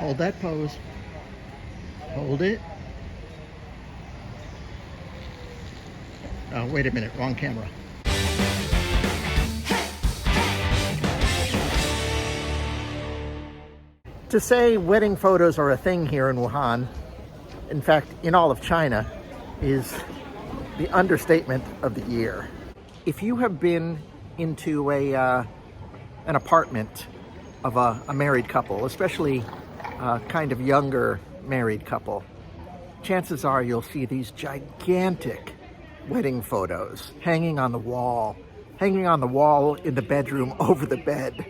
Hold that pose. Hold it. Oh, wait a minute, wrong camera. To say wedding photos are a thing here in Wuhan, in fact, in all of China, is the understatement of the year. If you have been into an apartment of a married couple, especially a kind of younger married couple, chances are you'll see these gigantic wedding photos hanging on the wall in the bedroom over the bed.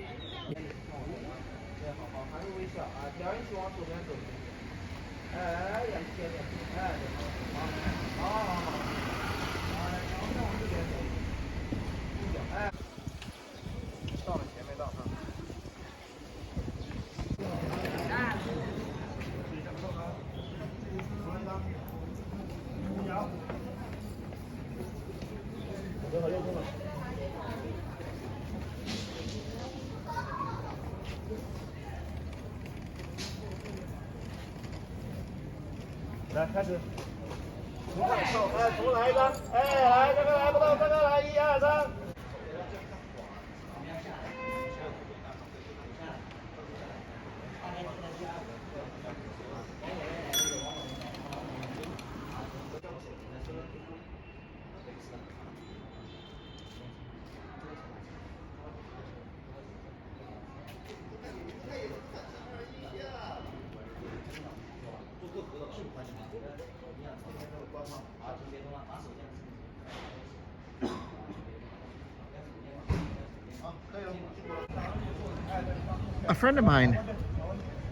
A friend of mine,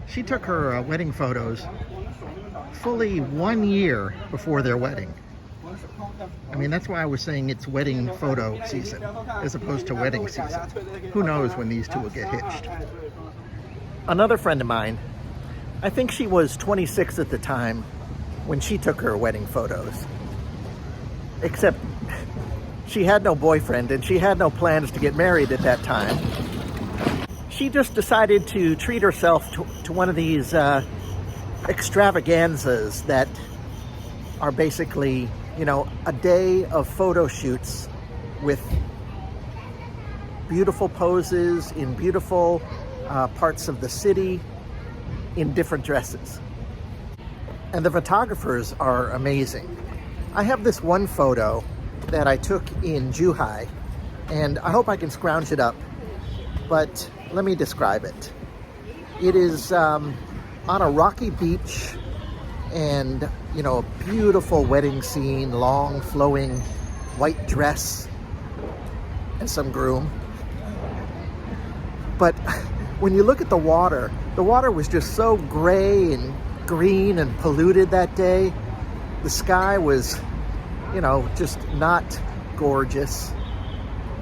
she took her wedding photos fully 1 year before their wedding. I mean, that's why I was saying it's wedding photo season as opposed to wedding season. Who knows when these two will get hitched. Another friend of mine, I think she was 26 at the time when she took her wedding photos. Except she had no boyfriend and she had no plans to get married at that time. She just decided to treat herself to one of these extravaganzas that are basically, you know, a day of photo shoots with beautiful poses in beautiful parts of the city in different dresses. And the photographers are amazing. I have this one photo that I took in Zhuhai, and I hope I can scrounge it up, but let me describe it. It is on a rocky beach and, you know, a beautiful wedding scene, long flowing white dress and some groom. But when you look at the water was just so gray and green and polluted that day. The sky was, you know, just not gorgeous.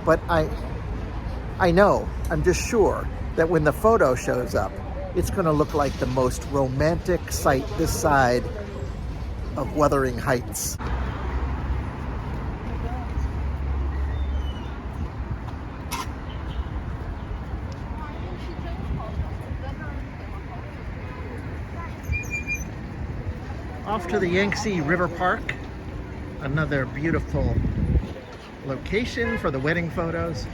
But I know, I'm just sure that when the photo shows up, it's going to look like the most romantic sight this side of Wuthering Heights. Off to the Yangtze River Park, another beautiful location for the wedding photos.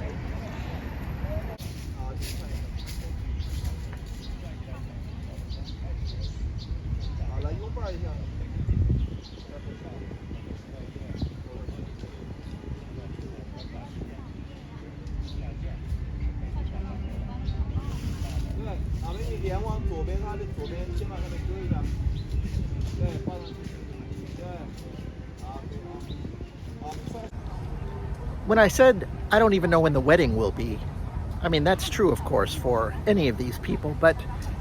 When I said I don't even know when the wedding will be, I mean, that's true, of course, for any of these people. But,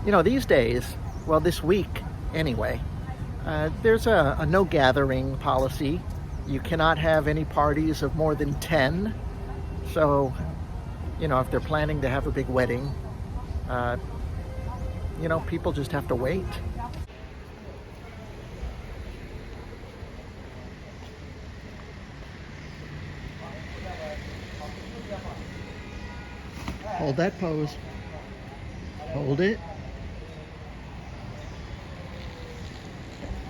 you know, these days, well, this week anyway, there's a no gathering policy. You cannot have any parties of more than 10. So, you know, if they're planning to have a big wedding, you know, people just have to wait. Hold that pose. Hold it.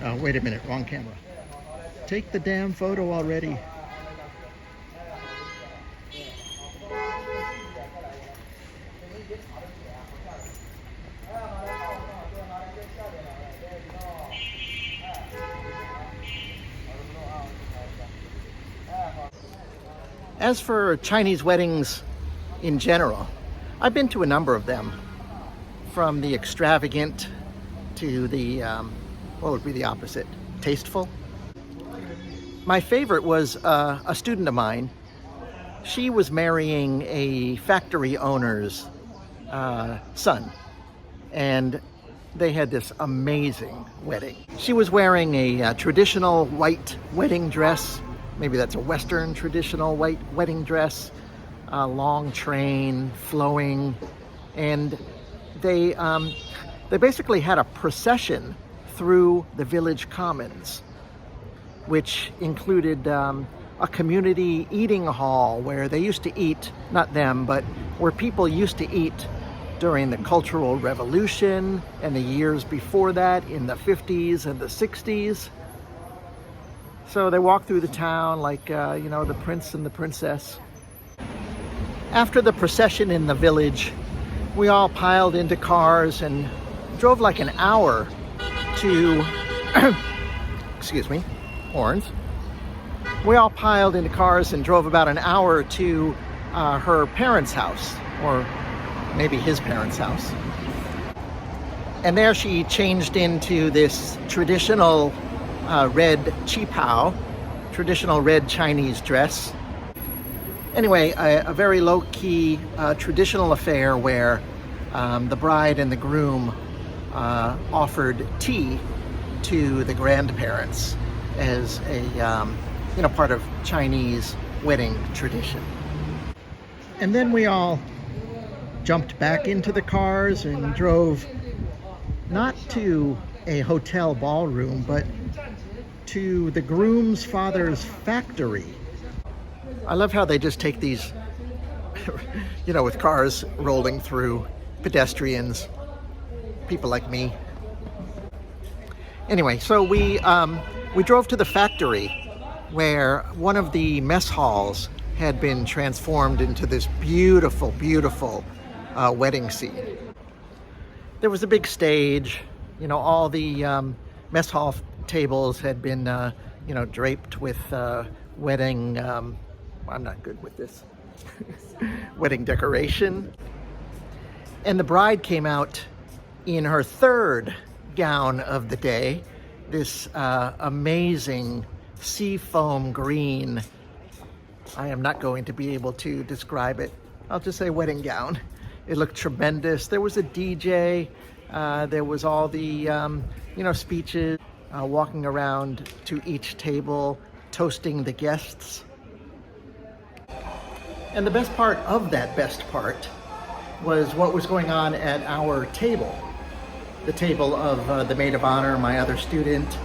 Oh, wait a minute, wrong camera. Take the damn photo already. As for Chinese weddings in general, I've been to a number of them, from the extravagant to the, what would be the opposite, tasteful. My favorite was a student of mine. She was marrying a factory owner's son, and they had this amazing wedding. She was wearing a traditional white wedding dress. Maybe that's a Western traditional white wedding dress, long train, flowing, and they basically had a procession through the village commons, which included a community eating hall where they used to eat, not them, but where people used to eat during the Cultural Revolution and the years before that in the 50s and the 60s. So they walked through the town like, you know, the prince and the princess. After the procession in the village, we all piled into cars and drove like an hour to, excuse me, horns. We all piled into cars and drove about an hour to her parents' house, or maybe his parents' house. And there she changed into this traditional red qipao, traditional red Chinese dress. Anyway, a very low-key traditional affair where the bride and the groom offered tea to the grandparents as a you know, part of Chinese wedding tradition. And then we all jumped back into the cars and drove not to a hotel ballroom, but to the groom's father's factory. I love how they just take these, you know, with cars rolling through, pedestrians, people like me. Anyway, so we drove to the factory where one of the mess halls had been transformed into this beautiful, beautiful wedding scene. There was a big stage, you know, all the mess hall tables had been, you know, draped with wedding, I'm not good with this, wedding decoration. And the bride came out in her third gown of the day, this amazing seafoam green. I am not going to be able to describe it. I'll just say wedding gown. It looked tremendous. There was a DJ. There was all the, you know, speeches, walking around to each table, toasting the guests. And the best part of that best part was what was going on at our table. The table of the maid of honor, my other student,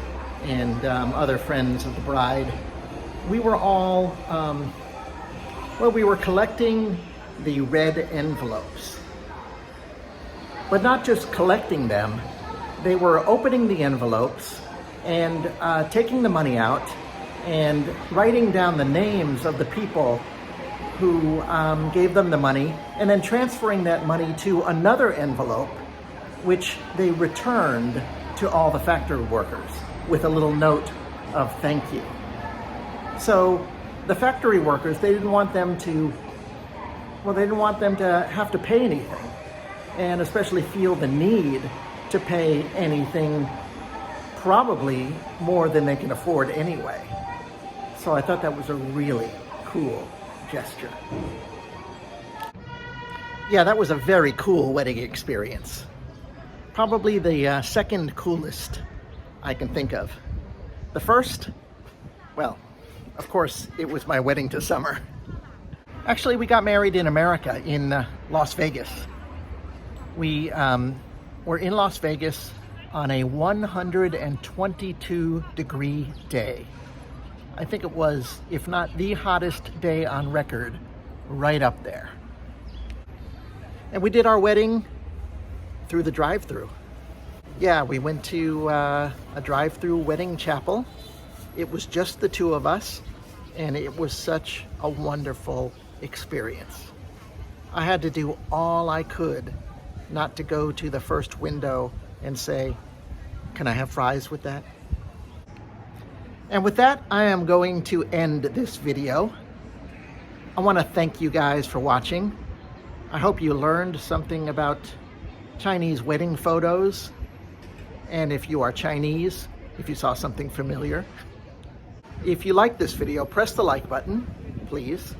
and other friends of the bride. We were all, well, we were collecting the red envelopes. But not just collecting them, they were opening the envelopes and taking the money out and writing down the names of the people who gave them the money, and then transferring that money to another envelope, which they returned to all the factory workers with a little note of thank you. So the factory workers, they didn't want them to, well, they didn't want them to have to pay anything, and especially feel the need to pay anything, probably more than they can afford anyway. So I thought that was a really cool gesture. Yeah, that was a very cool wedding experience. Probably the second coolest I can think of. The first, well, of course, it was my wedding to Summer. Actually, we got married in America, in Las Vegas. We were in Las Vegas on a 122-degree day. I think it was, if not the hottest day on record, right up there. And we did our wedding through the drive-thru. Yeah, we went to a drive-through wedding chapel. It was just the two of us, and it was such a wonderful experience. I had to do all I could not to go to the first window and say, "Can I have fries with that?" And with that, I am going to end this video. I want to thank you guys for watching. I hope you learned something about Chinese wedding photos. And if you are Chinese, if you saw something familiar. If you like this video, press the like button, please.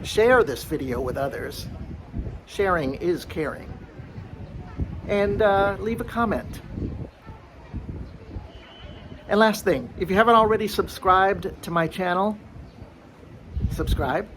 Share this video with others. Sharing is caring. And leave a comment. And last thing, if you haven't already subscribed to my channel, subscribe.